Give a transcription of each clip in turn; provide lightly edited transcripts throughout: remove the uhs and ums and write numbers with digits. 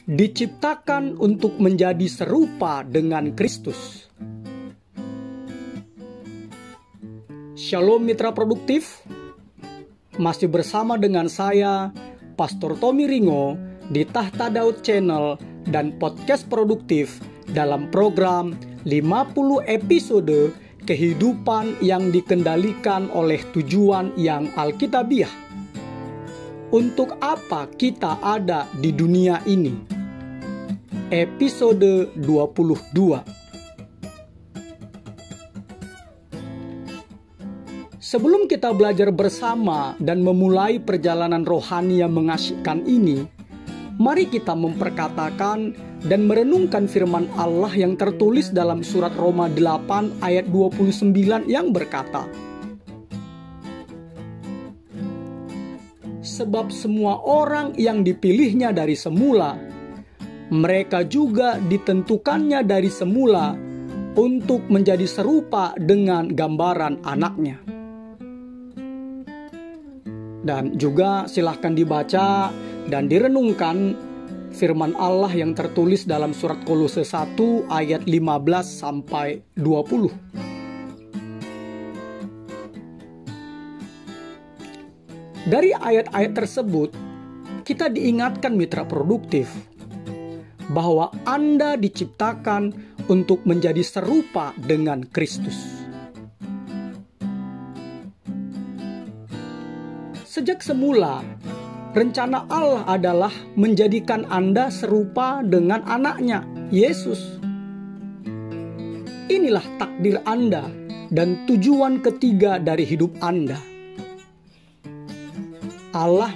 diciptakan untuk menjadi serupa dengan Kristus. Shalom mitra produktif, masih bersama dengan saya, Pastor Tommy Ringo, di Tahta Daud Channel dan Podcast Produktif dalam program 50 episode kehidupan yang dikendalikan oleh tujuan yang alkitabiah. Untuk apa kita ada di dunia ini? Episode 22. Sebelum kita belajar bersama dan memulai perjalanan rohani yang mengasyikkan ini, mari kita memperkatakan dan merenungkan firman Allah yang tertulis dalam surat Roma 8 ayat 29 yang berkata, sebab semua orang yang dipilihnya dari semula, mereka juga ditentukannya dari semula untuk menjadi serupa dengan gambaran anaknya. Dan juga silahkan dibaca dan direnungkan firman Allah yang tertulis dalam surat Kolose 1 ayat 15 sampai 20. Dari ayat-ayat tersebut, kita diingatkan mitra produktif bahwa Anda diciptakan untuk menjadi serupa dengan Kristus. Sejak semula, rencana Allah adalah menjadikan Anda serupa dengan anaknya, Yesus. Inilah takdir Anda dan tujuan ketiga dari hidup Anda. Allah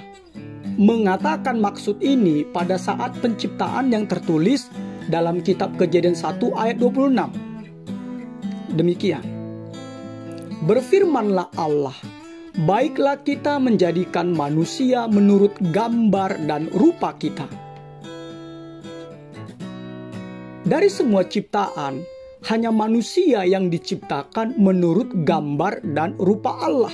mengatakan maksud ini pada saat penciptaan yang tertulis dalam kitab Kejadian 1 ayat 26. Demikian. Berfirmanlah Allah, baiklah kita menjadikan manusia menurut gambar dan rupa kita. Dari semua ciptaan, hanya manusia yang diciptakan menurut gambar dan rupa Allah.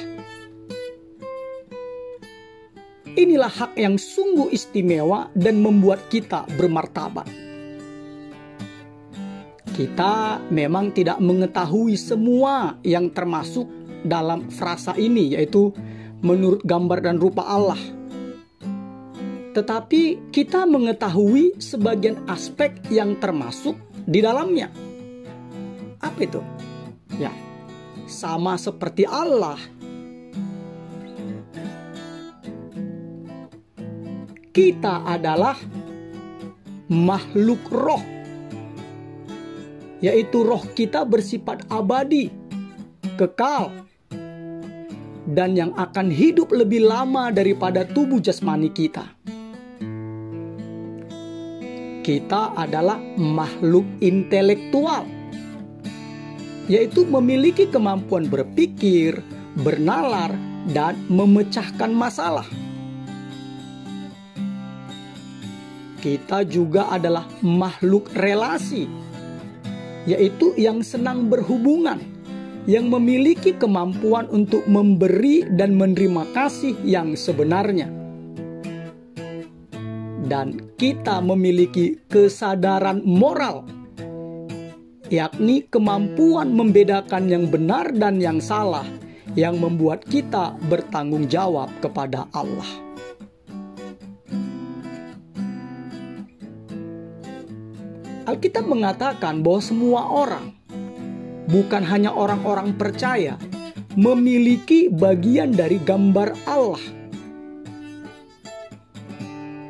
Inilah hak yang sungguh istimewa dan membuat kita bermartabat. Kita memang tidak mengetahui semua yang termasuk dalam frasa ini, yaitu menurut gambar dan rupa Allah. Tetapi kita mengetahui sebagian aspek yang termasuk di dalamnya. Apa itu? Ya, sama seperti Allah. Kita adalah makhluk roh, yaitu roh kita bersifat abadi, kekal, dan yang akan hidup lebih lama daripada tubuh jasmani kita. Kita adalah makhluk intelektual, yaitu memiliki kemampuan berpikir, bernalar, dan memecahkan masalah. Kita juga adalah makhluk relasi, yaitu yang senang berhubungan, yang memiliki kemampuan untuk memberi dan menerima kasih yang sebenarnya. Dan kita memiliki kesadaran moral, yakni kemampuan membedakan yang benar dan yang salah, yang membuat kita bertanggung jawab kepada Allah. Alkitab mengatakan bahwa semua orang, bukan hanya orang-orang percaya, memiliki bagian dari gambar Allah.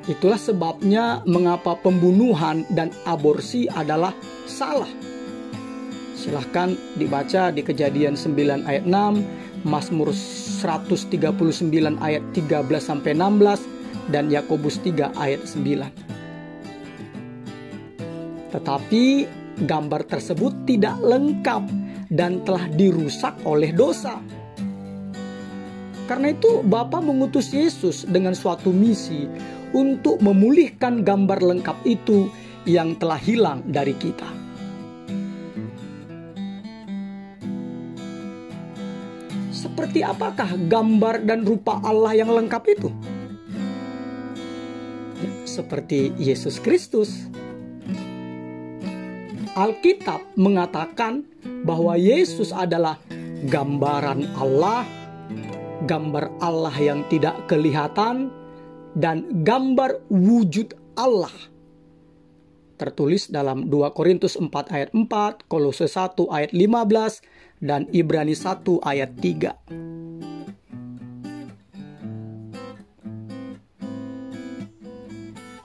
Itulah sebabnya mengapa pembunuhan dan aborsi adalah salah. Silahkan dibaca di Kejadian 9 ayat 6, Mazmur 139 ayat 13-16, dan Yakobus 3 ayat 9. Tetapi gambar tersebut tidak lengkap dan telah dirusak oleh dosa. Karena itu Bapa mengutus Yesus dengan suatu misi untuk memulihkan gambar lengkap itu yang telah hilang dari kita. Seperti apakah gambar dan rupa Allah yang lengkap itu? seperti Yesus Kristus. Alkitab mengatakan bahwa Yesus adalah gambaran Allah, gambar Allah yang tidak kelihatan, dan gambar wujud Allah. Tertulis dalam 2 Korintus 4 ayat 4, Kolose 1 ayat 15, dan Ibrani 1 ayat 3.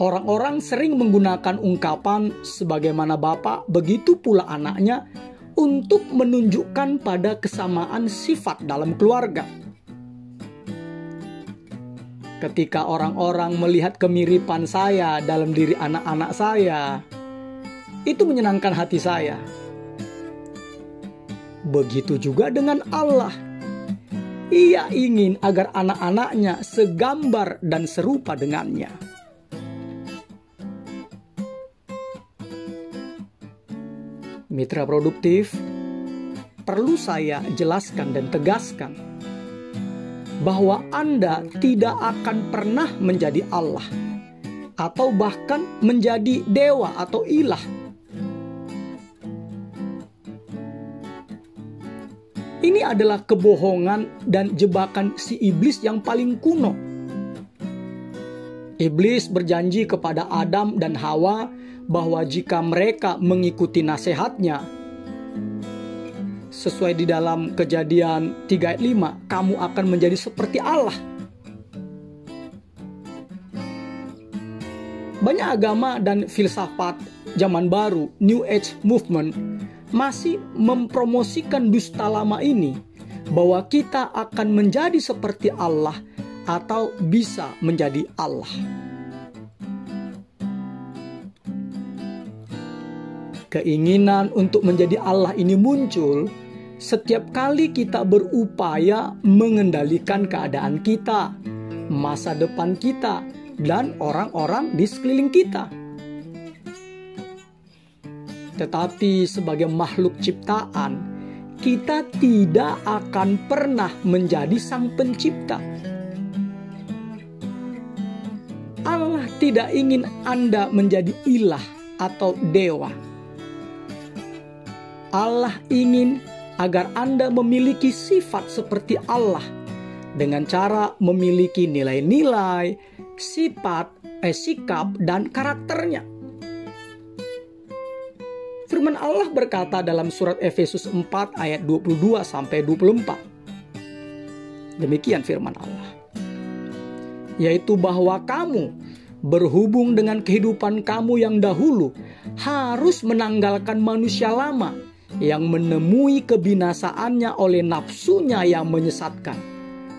Orang-orang sering menggunakan ungkapan sebagaimana Bapa, begitu pula anaknya untuk menunjukkan pada kesamaan sifat dalam keluarga. Ketika orang-orang melihat kemiripan saya dalam diri anak-anak saya, itu menyenangkan hati saya. Begitu juga dengan Allah. Ia ingin agar anak-anaknya segambar dan serupa dengannya. Mitra produktif, perlu saya jelaskan dan tegaskan bahwa Anda tidak akan pernah menjadi Allah atau bahkan menjadi dewa atau ilah. Ini adalah kebohongan dan jebakan si iblis yang paling kuno. Iblis berjanji kepada Adam dan Hawa bahwa jika mereka mengikuti nasihatnya, sesuai di dalam Kejadian 3 ayat 5, kamu akan menjadi seperti Allah. Banyak agama dan filsafat zaman baru, New Age Movement, masih mempromosikan dusta lama ini, bahwa kita akan menjadi seperti Allah atau bisa menjadi Allah. Keinginan untuk menjadi Allah ini muncul setiap kali kita berupaya mengendalikan keadaan kita, masa depan kita, dan orang-orang di sekeliling kita. Tetapi sebagai makhluk ciptaan, kita tidak akan pernah menjadi sang pencipta. Allah tidak ingin Anda menjadi ilah atau dewa. Allah ingin agar Anda memiliki sifat seperti Allah dengan cara memiliki nilai-nilai, sikap, dan karakternya. Firman Allah berkata dalam surat Efesus 4 ayat 22-24. Demikian firman Allah. Yaitu bahwa kamu berhubung dengan kehidupan kamu yang dahulu harus menanggalkan manusia lama yang menemui kebinasaannya oleh nafsunya yang menyesatkan,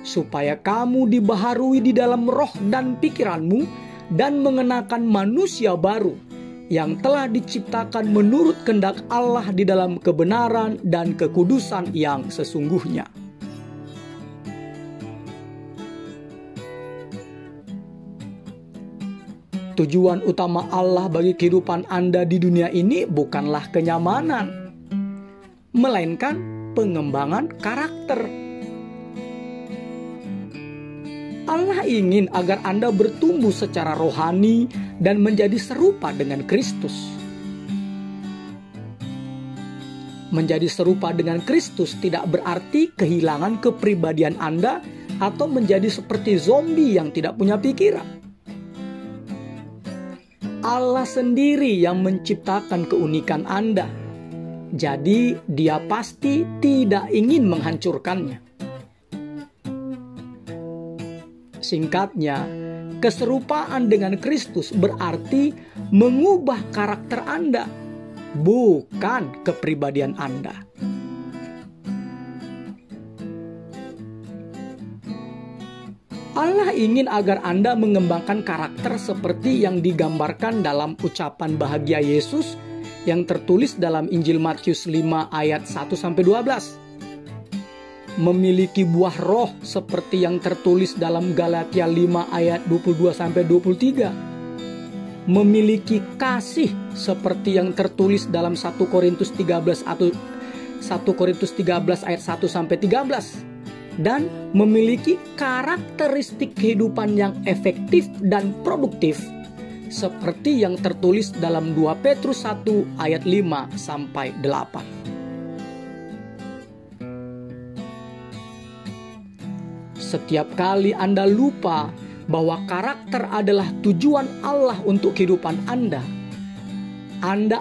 supaya kamu dibaharui di dalam roh dan pikiranmu dan mengenakan manusia baru yang telah diciptakan menurut kehendak Allah di dalam kebenaran dan kekudusan yang sesungguhnya. Tujuan utama Allah bagi kehidupan Anda di dunia ini bukanlah kenyamanan, melainkan pengembangan karakter. Allah ingin agar Anda bertumbuh secara rohani dan menjadi serupa dengan Kristus. Menjadi serupa dengan Kristus tidak berarti kehilangan kepribadian Anda atau menjadi seperti zombie yang tidak punya pikiran. Allah sendiri yang menciptakan keunikan Anda. Jadi Dia pasti tidak ingin menghancurkannya. Singkatnya, keserupaan dengan Kristus berarti mengubah karakter Anda, bukan kepribadian Anda. Allah ingin agar Anda mengembangkan karakter seperti yang digambarkan dalam ucapan bahagia Yesus yang tertulis dalam Injil Matius 5 ayat 1-12. Memiliki buah roh seperti yang tertulis dalam Galatia 5 ayat 22-23. Memiliki kasih seperti yang tertulis dalam 1 Korintus 13 ayat 1-13. Dan memiliki karakteristik kehidupan yang efektif dan produktif seperti yang tertulis dalam 2 Petrus 1 ayat 5 sampai 8. Setiap kali Anda lupa bahwa karakter adalah tujuan Allah untuk kehidupan Anda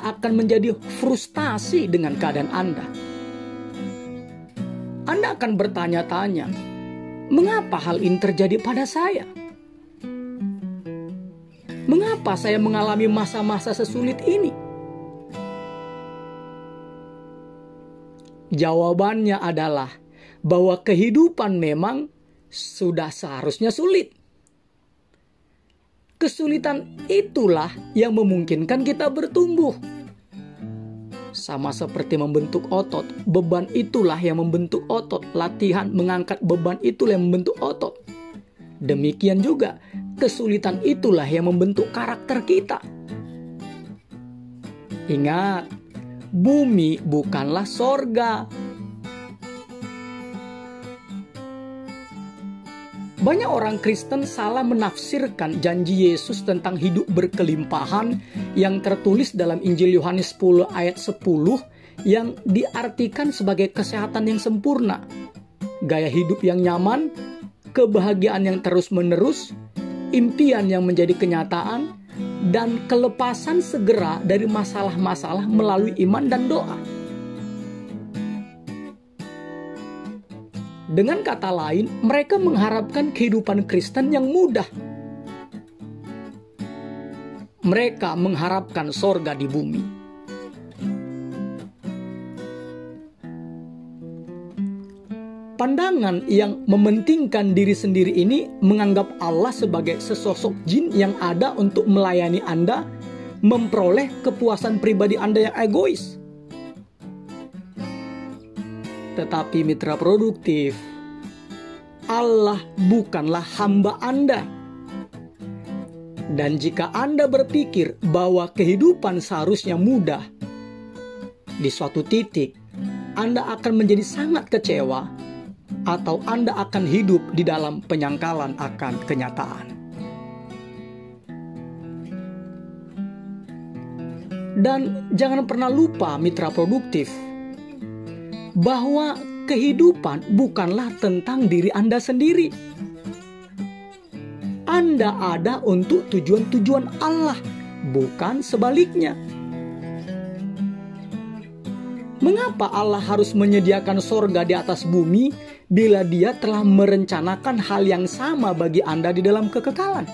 akan menjadi frustasi dengan keadaan Anda. Anda akan bertanya-tanya, mengapa hal ini terjadi pada saya? Mengapa saya mengalami masa-masa sesulit ini? Jawabannya adalah bahwa kehidupan memang sudah seharusnya sulit. Kesulitan itulah yang memungkinkan kita bertumbuh. Sama seperti membentuk otot, beban itulah yang membentuk otot. Latihan mengangkat beban itulah yang membentuk otot. Demikian juga, kesulitan itulah yang membentuk karakter kita. Ingat, bumi bukanlah sorga. Banyak orang Kristen salah menafsirkan janji Yesus tentang hidup berkelimpahan yang tertulis dalam Injil Yohanes 10 ayat 10 yang diartikan sebagai kesehatan yang sempurna, gaya hidup yang nyaman, kebahagiaan yang terus-menerus, impian yang menjadi kenyataan, dan kelepasan segera dari masalah-masalah melalui iman dan doa. Dengan kata lain, mereka mengharapkan kehidupan Kristen yang mudah. Mereka mengharapkan sorga di bumi. Pandangan yang mementingkan diri sendiri ini menganggap Allah sebagai sesosok jin yang ada untuk melayani Anda, memperoleh kepuasan pribadi Anda yang egois. Tetapi mitra produktif, Allah bukanlah hamba Anda. Dan jika Anda berpikir bahwa kehidupan seharusnya mudah, di suatu titik Anda akan menjadi sangat kecewa, atau Anda akan hidup di dalam penyangkalan akan kenyataan. Dan jangan pernah lupa mitra produktif, bahwa kehidupan bukanlah tentang diri Anda sendiri. Anda ada untuk tujuan-tujuan Allah, bukan sebaliknya. Mengapa Allah harus menyediakan sorga di atas bumi bila Dia telah merencanakan hal yang sama bagi Anda di dalam kekekalan?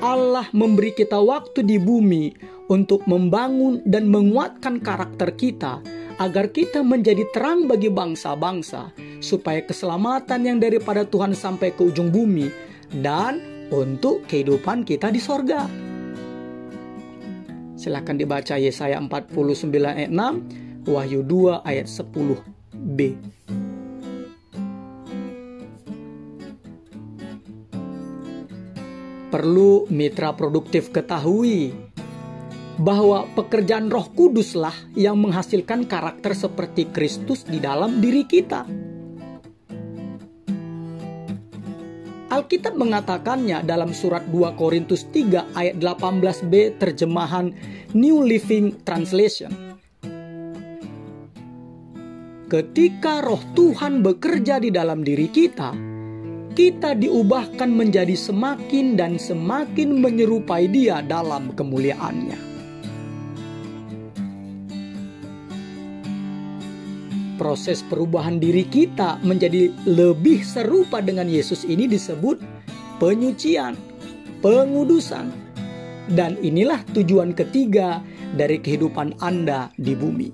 Allah memberi kita waktu di bumi untuk membangun dan menguatkan karakter kita agar kita menjadi terang bagi bangsa-bangsa, supaya keselamatan yang daripada Tuhan sampai ke ujung bumi dan untuk kehidupan kita di sorga. Silakan dibaca Yesaya 49 ayat 6, Wahyu 2 ayat 10b. Perlu mitra produktif ketahui bahwa pekerjaan Roh Kuduslah yang menghasilkan karakter seperti Kristus di dalam diri kita. Alkitab mengatakannya dalam surat 2 Korintus 3 ayat 18b terjemahan New Living Translation. Ketika Roh Tuhan bekerja di dalam diri kita, kita diubahkan menjadi semakin dan semakin menyerupai Dia dalam kemuliaannya. Proses perubahan diri kita menjadi lebih serupa dengan Yesus ini disebut penyucian, pengudusan. Dan inilah tujuan ketiga dari kehidupan Anda di bumi.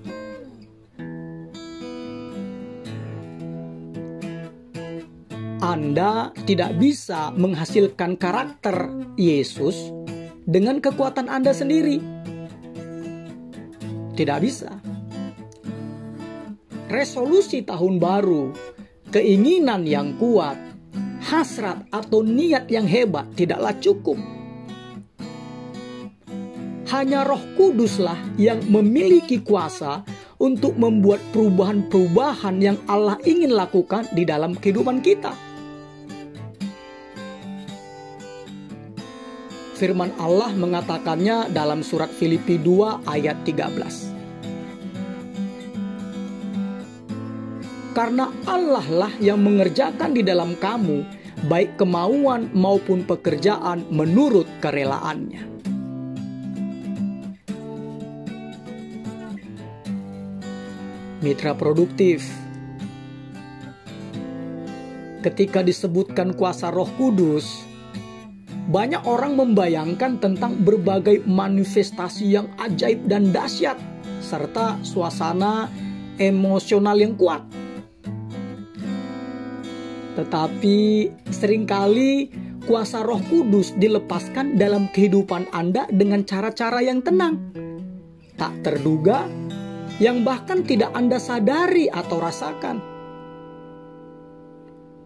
Anda tidak bisa menghasilkan karakter Yesus dengan kekuatan Anda sendiri. Tidak bisa. Resolusi tahun baru, keinginan yang kuat, hasrat atau niat yang hebat tidaklah cukup. Hanya Roh Kuduslah yang memiliki kuasa untuk membuat perubahan-perubahan yang Allah ingin lakukan di dalam kehidupan kita. Firman Allah mengatakannya dalam surat Filipi 2 ayat 13. Karena Allah lah yang mengerjakan di dalam kamu, baik kemauan maupun pekerjaan menurut kerelaannya. Mitra produktif, ketika disebutkan kuasa Roh Kudus, banyak orang membayangkan tentang berbagai manifestasi yang ajaib dan dahsyat, serta suasana emosional yang kuat. Tetapi seringkali kuasa Roh Kudus dilepaskan dalam kehidupan Anda dengan cara-cara yang tenang, tak terduga, yang bahkan tidak Anda sadari atau rasakan.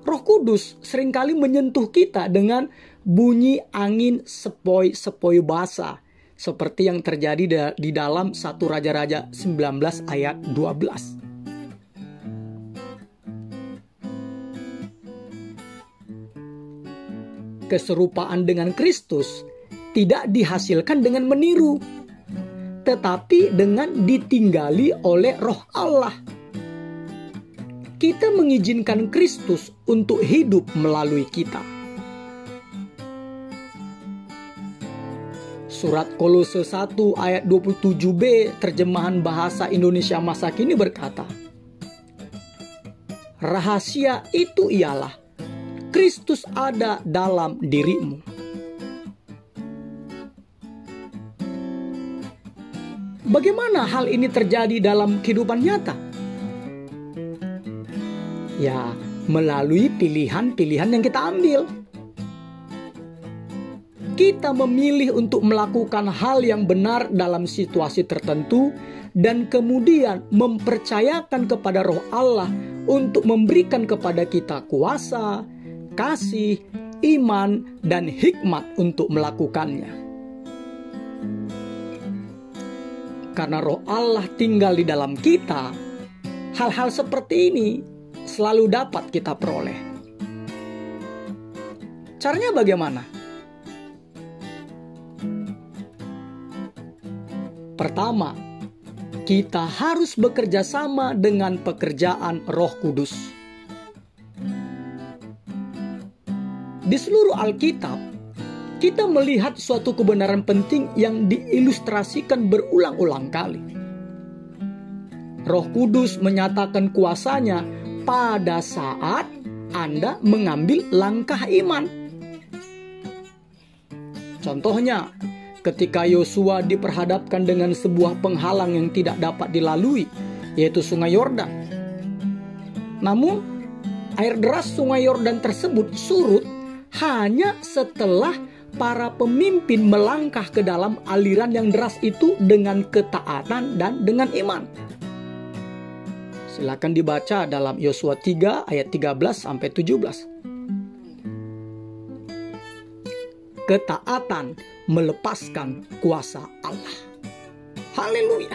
Roh Kudus seringkali menyentuh kita dengan bunyi angin sepoi-sepoi basah, seperti yang terjadi di dalam 1 Raja-Raja 19 ayat 12. Keserupaan dengan Kristus tidak dihasilkan dengan meniru, tetapi dengan ditinggali oleh Roh Allah. Kita mengizinkan Kristus untuk hidup melalui kita. Surat Kolose 1 ayat 27b terjemahan bahasa Indonesia masa kini berkata, rahasia itu ialah Kristus ada dalam dirimu. Bagaimana hal ini terjadi dalam kehidupan nyata? Ya, melalui pilihan-pilihan yang kita ambil. Kita memilih untuk melakukan hal yang benar dalam situasi tertentu dan kemudian mempercayakan kepada Roh Allah untuk memberikan kepada kita kuasa, kasih, iman, dan hikmat untuk melakukannya. Karena Roh Allah tinggal di dalam kita, hal-hal seperti ini selalu dapat kita peroleh. Caranya bagaimana? Pertama, kita harus bekerja sama dengan pekerjaan Roh Kudus. Di seluruh Alkitab, kita melihat suatu kebenaran penting yang diilustrasikan berulang-ulang kali. Roh Kudus menyatakan kuasanya pada saat Anda mengambil langkah iman. Contohnya, ketika Yosua diperhadapkan dengan sebuah penghalang yang tidak dapat dilalui, yaitu Sungai Yordan. Namun, air deras Sungai Yordan tersebut surut hanya setelah para pemimpin melangkah ke dalam aliran yang deras itu dengan ketaatan dan dengan iman. Silakan dibaca dalam Yosua 3 ayat 13-17. Ketaatan melepaskan kuasa Allah. Haleluya.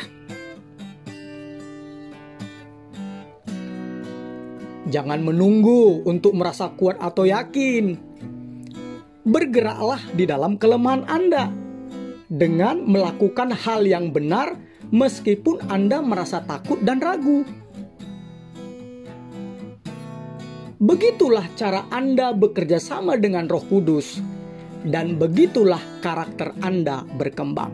Jangan menunggu untuk merasa kuat atau yakin. Bergeraklah di dalam kelemahan Anda dengan melakukan hal yang benar meskipun Anda merasa takut dan ragu. Begitulah cara Anda bekerja sama dengan Roh Kudus, dan begitulah karakter Anda berkembang.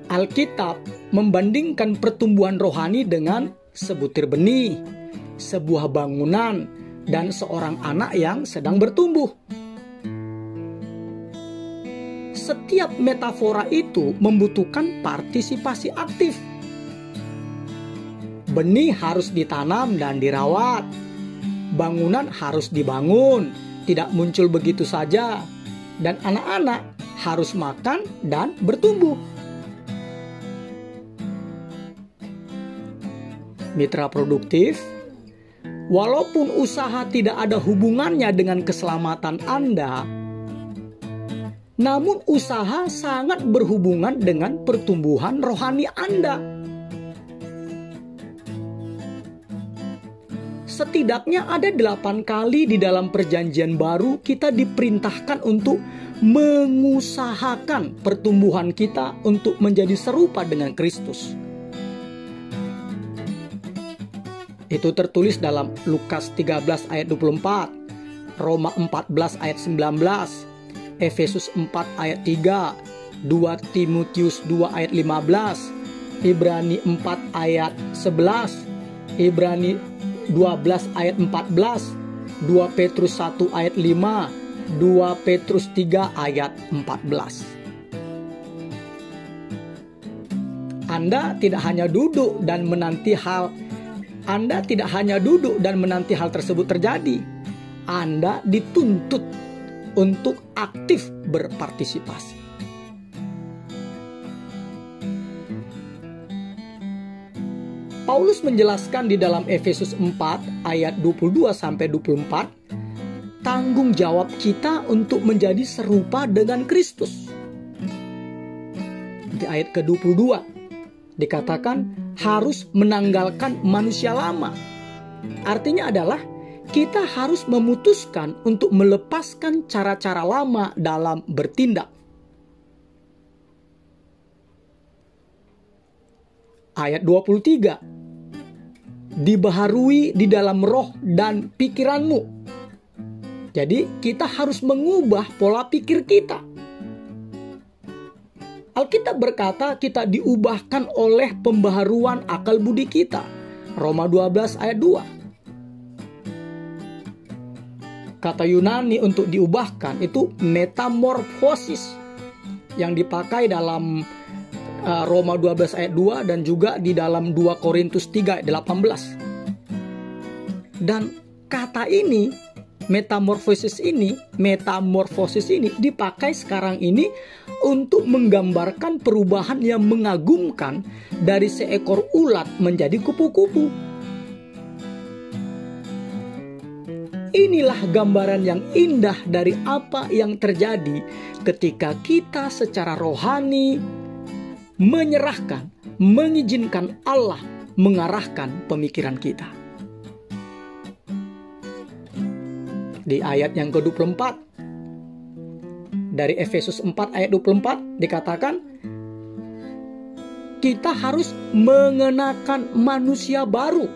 Alkitab membandingkan pertumbuhan rohani dengan sebutir benih, sebuah bangunan, dan seorang anak yang sedang bertumbuh. Setiap metafora itu membutuhkan partisipasi aktif. Benih harus ditanam dan dirawat. Bangunan harus dibangun, tidak muncul begitu saja. Dan anak-anak harus makan dan bertumbuh. Mitra produktif, walaupun usaha tidak ada hubungannya dengan keselamatan Anda, namun usaha sangat berhubungan dengan pertumbuhan rohani Anda. setidaknya ada 8 kali di dalam perjanjian baru kita diperintahkan untuk mengusahakan pertumbuhan kita untuk menjadi serupa dengan Kristus. Itu tertulis dalam Lukas 13 ayat 24, Roma 14 ayat 19, Efesus 4 ayat 3, 2 Timotius 2 ayat 15, Ibrani 4 ayat 11, Ibrani 12 ayat 14, 2 Petrus 1 ayat 5, 2 Petrus 3 ayat 14. Anda tidak hanya duduk dan menanti hal tersebut terjadi. Anda dituntut untuk aktif berpartisipasi. Paulus menjelaskan di dalam Efesus 4 ayat 22-24 tanggung jawab kita untuk menjadi serupa dengan Kristus. Di ayat ke-22 dikatakan harus menanggalkan manusia lama. Artinya adalah kita harus memutuskan untuk melepaskan cara-cara lama dalam bertindak. Ayat 23, dibaharui di dalam roh dan pikiranmu. Jadi kita harus mengubah pola pikir kita. Alkitab berkata kita diubahkan oleh pembaharuan akal budi kita. Roma 12 ayat 2. Kata Yunani untuk diubahkan itu metamorfosis, yang dipakai dalam Roma 12 ayat 2 dan juga di dalam 2 Korintus 3 ayat 18. Dan kata ini, metamorfosis ini dipakai sekarang ini untuk menggambarkan perubahan yang mengagumkan dari seekor ulat menjadi kupu-kupu. Inilah gambaran yang indah dari apa yang terjadi ketika kita secara rohani menyerahkan, mengizinkan Allah mengarahkan pemikiran kita. Di ayat yang ke-24 dari Efesus 4 ayat 24 dikatakan kita harus mengenakan manusia baru.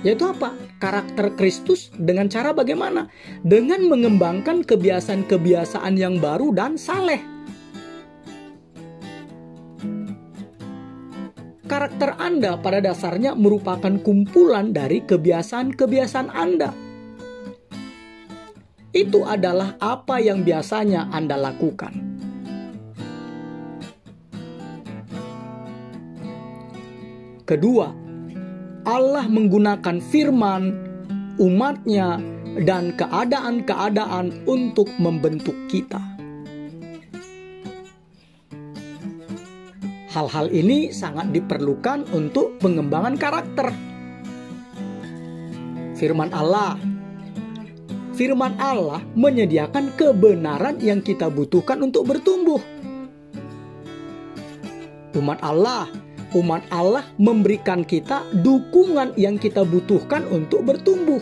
Yaitu apa? Karakter Kristus dengan cara bagaimana? Dengan mengembangkan kebiasaan-kebiasaan yang baru dan saleh. Karakter Anda pada dasarnya merupakan kumpulan dari kebiasaan-kebiasaan Anda. Itu adalah apa yang biasanya Anda lakukan. Kedua, Allah menggunakan firman, umat-Nya, dan keadaan-keadaan untuk membentuk kita. Hal-hal ini sangat diperlukan untuk pengembangan karakter. Firman Allah menyediakan kebenaran yang kita butuhkan untuk bertumbuh. Umat Allah memberikan kita dukungan yang kita butuhkan untuk bertumbuh.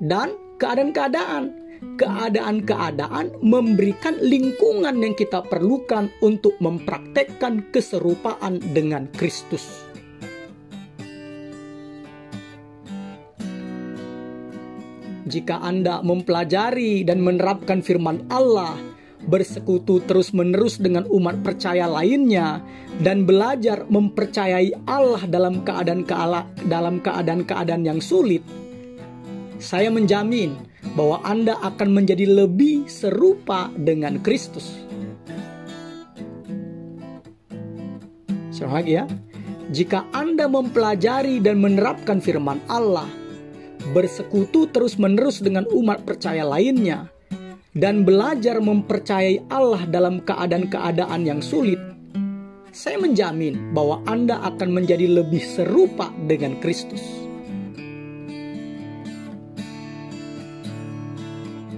Dan keadaan-keadaan memberikan lingkungan yang kita perlukan untuk mempraktekkan keserupaan dengan Kristus. Jika Anda mempelajari dan menerapkan firman Allah, bersekutu terus-menerus dengan umat percaya lainnya, dan belajar mempercayai Allah dalam keadaan-keadaan yang sulit, saya menjamin bahwa Anda akan menjadi lebih serupa dengan Kristus. Sekali lagi ya, jika Anda mempelajari dan menerapkan firman Allah, bersekutu terus-menerus dengan umat percaya lainnya, dan belajar mempercayai Allah dalam keadaan-keadaan yang sulit, saya menjamin bahwa Anda akan menjadi lebih serupa dengan Kristus.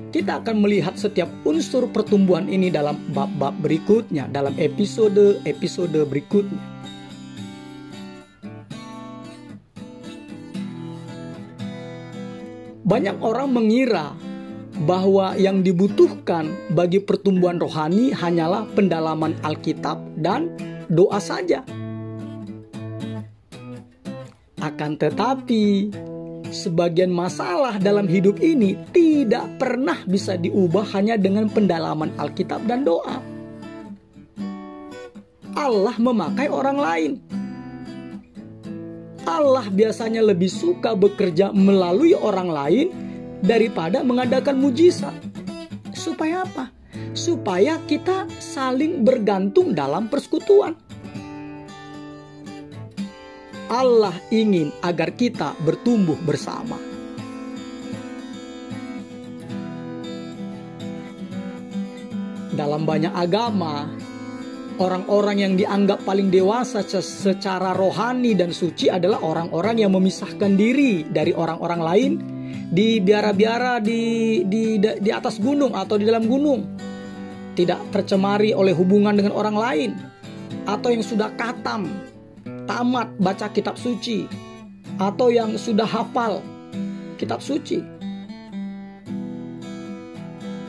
Kita akan melihat setiap unsur pertumbuhan ini dalam bab-bab berikutnya, dalam episode berikutnya. Banyak orang mengira bahwa yang dibutuhkan bagi pertumbuhan rohani hanyalah pendalaman Alkitab dan doa saja. Akan tetapi, sebagian masalah dalam hidup ini tidak pernah bisa diubah hanya dengan pendalaman Alkitab dan doa. Allah memakai orang lain. Allah biasanya lebih suka bekerja melalui orang lain daripada mengadakan mujizat. Supaya apa? Supaya kita saling bergantung dalam persekutuan. Allah ingin agar kita bertumbuh bersama. Dalam banyak agama, orang-orang yang dianggap paling dewasa secara rohani dan suci adalah orang-orang yang memisahkan diri dari orang-orang lain di biara-biara di atas gunung atau di dalam gunung. Tidak tercemari oleh hubungan dengan orang lain, atau yang sudah tamat baca kitab suci, atau yang sudah hafal kitab suci.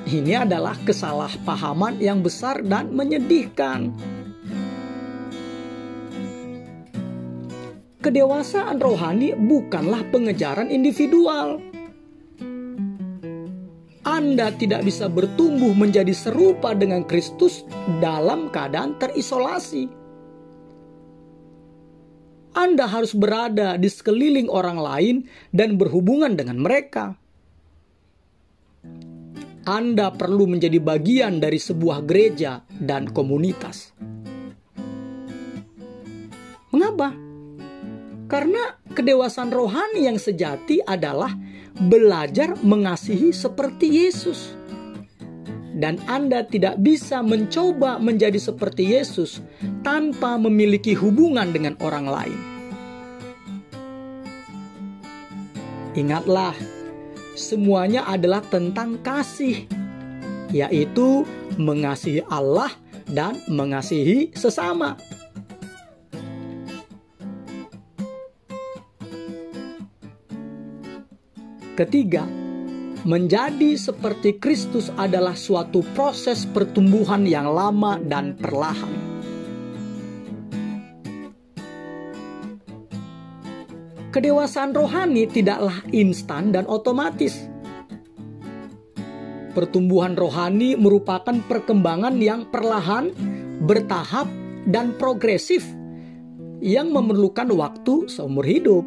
Ini adalah kesalahpahaman yang besar dan menyedihkan. Kedewasaan rohani bukanlah pengejaran individual. Anda tidak bisa bertumbuh menjadi serupa dengan Kristus dalam keadaan terisolasi. Anda harus berada di sekeliling orang lain dan berhubungan dengan mereka. Anda perlu menjadi bagian dari sebuah gereja dan komunitas. Mengapa? Karena kedewasaan rohani yang sejati adalah belajar mengasihi seperti Yesus. Dan Anda tidak bisa mencoba menjadi seperti Yesus tanpa memiliki hubungan dengan orang lain. Ingatlah, semuanya adalah tentang kasih, yaitu mengasihi Allah dan mengasihi sesama. Ketiga, menjadi seperti Kristus adalah suatu proses pertumbuhan yang lama dan perlahan. Kedewasaan rohani tidaklah instan dan otomatis. Pertumbuhan rohani merupakan perkembangan yang perlahan, bertahap, dan progresif yang memerlukan waktu seumur hidup.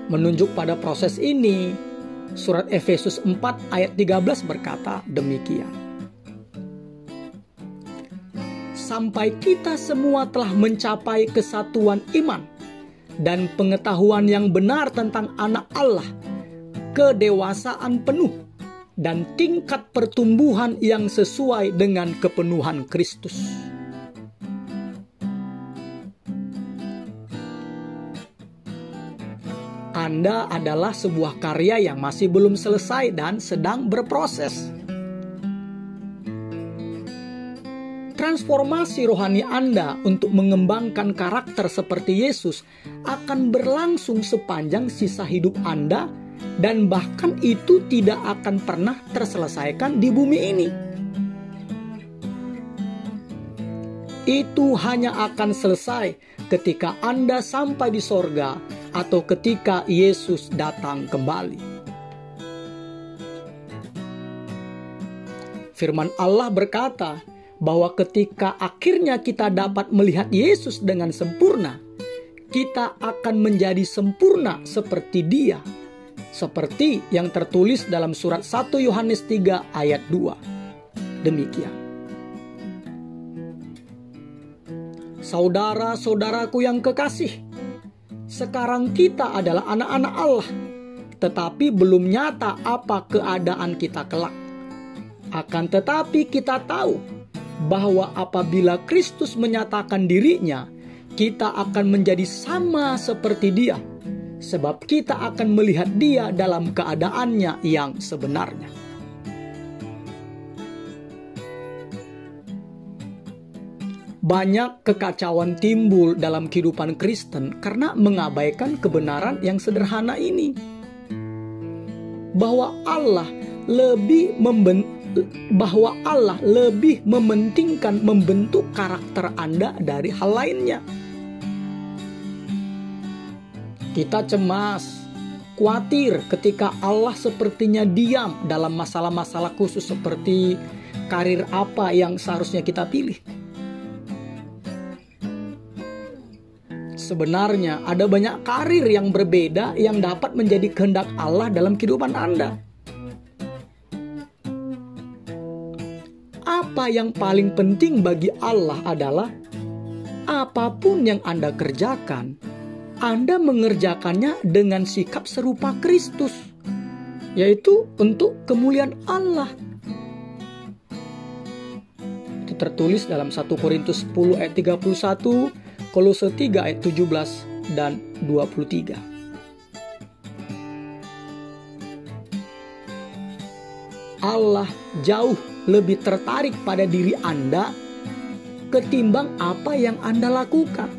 Menunjuk pada proses ini, surat Efesus 4 ayat 13 berkata demikian. Sampai kita semua telah mencapai kesatuan iman dan pengetahuan yang benar tentang anak Allah, kedewasaan penuh, dan tingkat pertumbuhan yang sesuai dengan kepenuhan Kristus. Anda adalah sebuah karya yang masih belum selesai dan sedang berproses. Transformasi rohani Anda untuk mengembangkan karakter seperti Yesus akan berlangsung sepanjang sisa hidup Anda, dan bahkan itu tidak akan pernah terselesaikan di bumi ini. Itu hanya akan selesai ketika Anda sampai di sorga atau ketika Yesus datang kembali. Firman Allah berkata bahwa ketika akhirnya kita dapat melihat Yesus dengan sempurna, kita akan menjadi sempurna seperti Dia, seperti yang tertulis dalam surat 1 Yohanes 3 ayat 2. Demikian. Saudara-saudaraku yang kekasih, sekarang kita adalah anak-anak Allah, tetapi belum nyata apa keadaan kita kelak. Akan tetapi kita tahu bahwa apabila Kristus menyatakan dirinya, kita akan menjadi sama seperti Dia, sebab kita akan melihat Dia dalam keadaannya yang sebenarnya. Banyak kekacauan timbul dalam kehidupan Kristen karena mengabaikan kebenaran yang sederhana ini. Bahwa Allah lebih mementingkan membentuk karakter Anda dari hal lainnya. Kita cemas, khawatir ketika Allah sepertinya diam dalam masalah-masalah khusus seperti karir apa yang seharusnya kita pilih. Sebenarnya ada banyak karir yang berbeda yang dapat menjadi kehendak Allah dalam kehidupan Anda. Apa yang paling penting bagi Allah adalah apapun yang Anda kerjakan, Anda mengerjakannya dengan sikap serupa Kristus, yaitu untuk kemuliaan Allah. Itu tertulis dalam 1 Korintus 10 ayat 31, Kolose 3 ayat 17 dan 23. Allah jauh lebih tertarik pada diri Anda ketimbang apa yang Anda lakukan.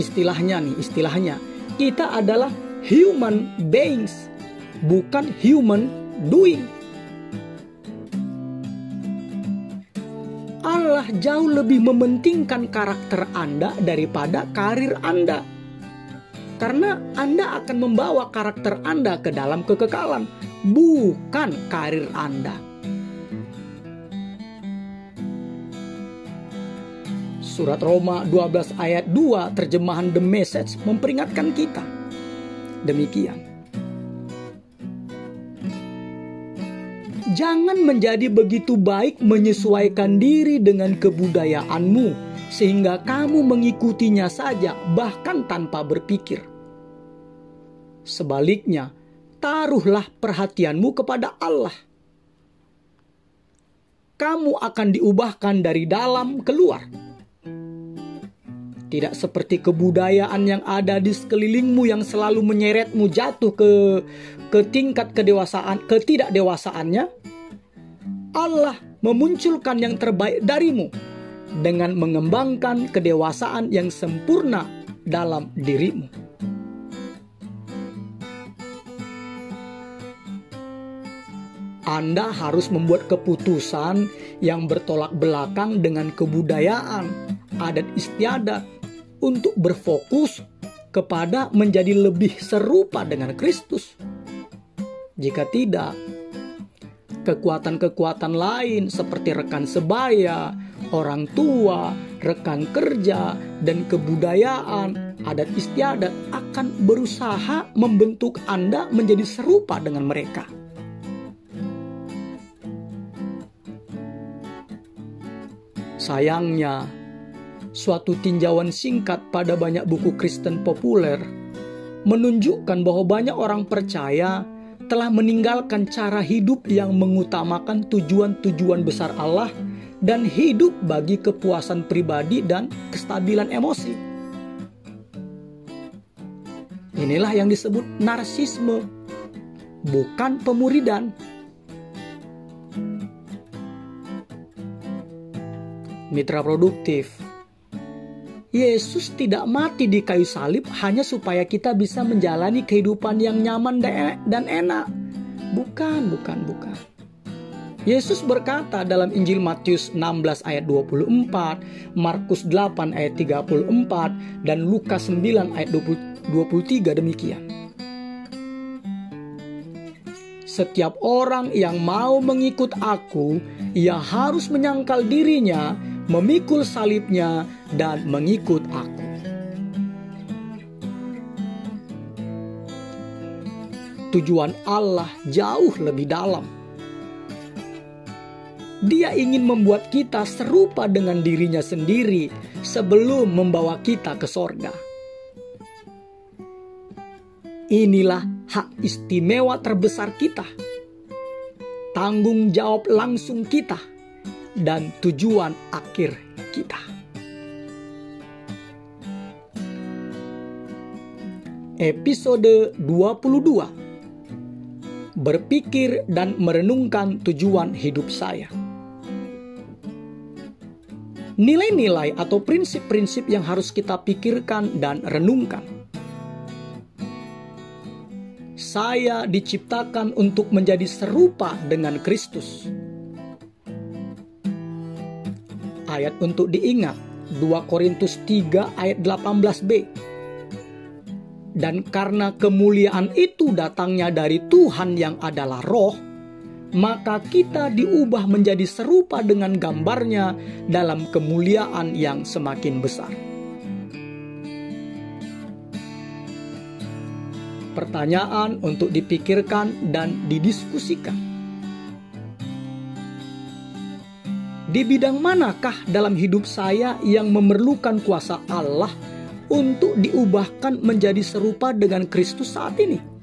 Istilahnya, kita adalah human beings, bukan human doing. Allah jauh lebih mementingkan karakter Anda daripada karir Anda. Karena Anda akan membawa karakter Anda ke dalam kekekalan, bukan karir Anda. Surat Roma 12 ayat 2 terjemahan The Message memperingatkan kita. Demikian. Jangan menjadi begitu baik menyesuaikan diri dengan kebudayaanmu, sehingga kamu mengikutinya saja bahkan tanpa berpikir. Sebaliknya, taruhlah perhatianmu kepada Allah. Kamu akan diubahkan dari dalam keluar. Tidak seperti kebudayaan yang ada di sekelilingmu yang selalu menyeretmu jatuh ke tingkat ketidakdewasaannya. Allah memunculkan yang terbaik darimu dengan mengembangkan kedewasaan yang sempurna dalam dirimu. Anda harus membuat keputusan yang bertolak belakang dengan kebudayaan, adat istiadat untuk berfokus kepada menjadi lebih serupa dengan Kristus. Jika tidak, kekuatan-kekuatan lain seperti rekan sebaya, orang tua, rekan kerja, dan kebudayaan, adat istiadat akan berusaha membentuk Anda menjadi serupa dengan mereka. Sayangnya, suatu tinjauan singkat pada banyak buku Kristen populer menunjukkan bahwa banyak orang percaya telah meninggalkan cara hidup yang mengutamakan tujuan-tujuan besar Allah dan hidup bagi kepuasan pribadi dan kestabilan emosi. Inilah yang disebut narsisme, bukan pemuridan. Mitra produktif, Yesus tidak mati di kayu salib hanya supaya kita bisa menjalani kehidupan yang nyaman dan enak. Bukan. Yesus berkata dalam Injil Matius 16 ayat 24, Markus 8 ayat 34, dan Lukas 9 ayat 23 demikian. Setiap orang yang mau mengikut aku, ia harus menyangkal dirinya, memikul salibnya, dan mengikut aku. Tujuan Allah jauh lebih dalam. Dia ingin membuat kita serupa dengan dirinya sendiri sebelum membawa kita ke sorga. Inilah hak istimewa terbesar kita, tanggung jawab langsung kita, dan tujuan akhir kita. Episode 22. Berpikir dan merenungkan tujuan hidup saya. nilai-nilai atau prinsip-prinsip yang harus kita pikirkan dan renungkan. Saya diciptakan untuk menjadi serupa dengan Kristus. Ayat untuk diingat, 2 Korintus 3 ayat 18b. Dan karena kemuliaan itu datangnya dari Tuhan yang adalah Roh, maka kita diubah menjadi serupa dengan gambarnya dalam kemuliaan yang semakin besar. Pertanyaan untuk dipikirkan dan didiskusikan. Di bidang manakah dalam hidup saya yang memerlukan kuasa Allah untuk diubahkan menjadi serupa dengan Kristus saat ini?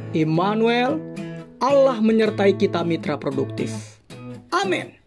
Immanuel, Allah menyertai kita mitra produktif. Amin.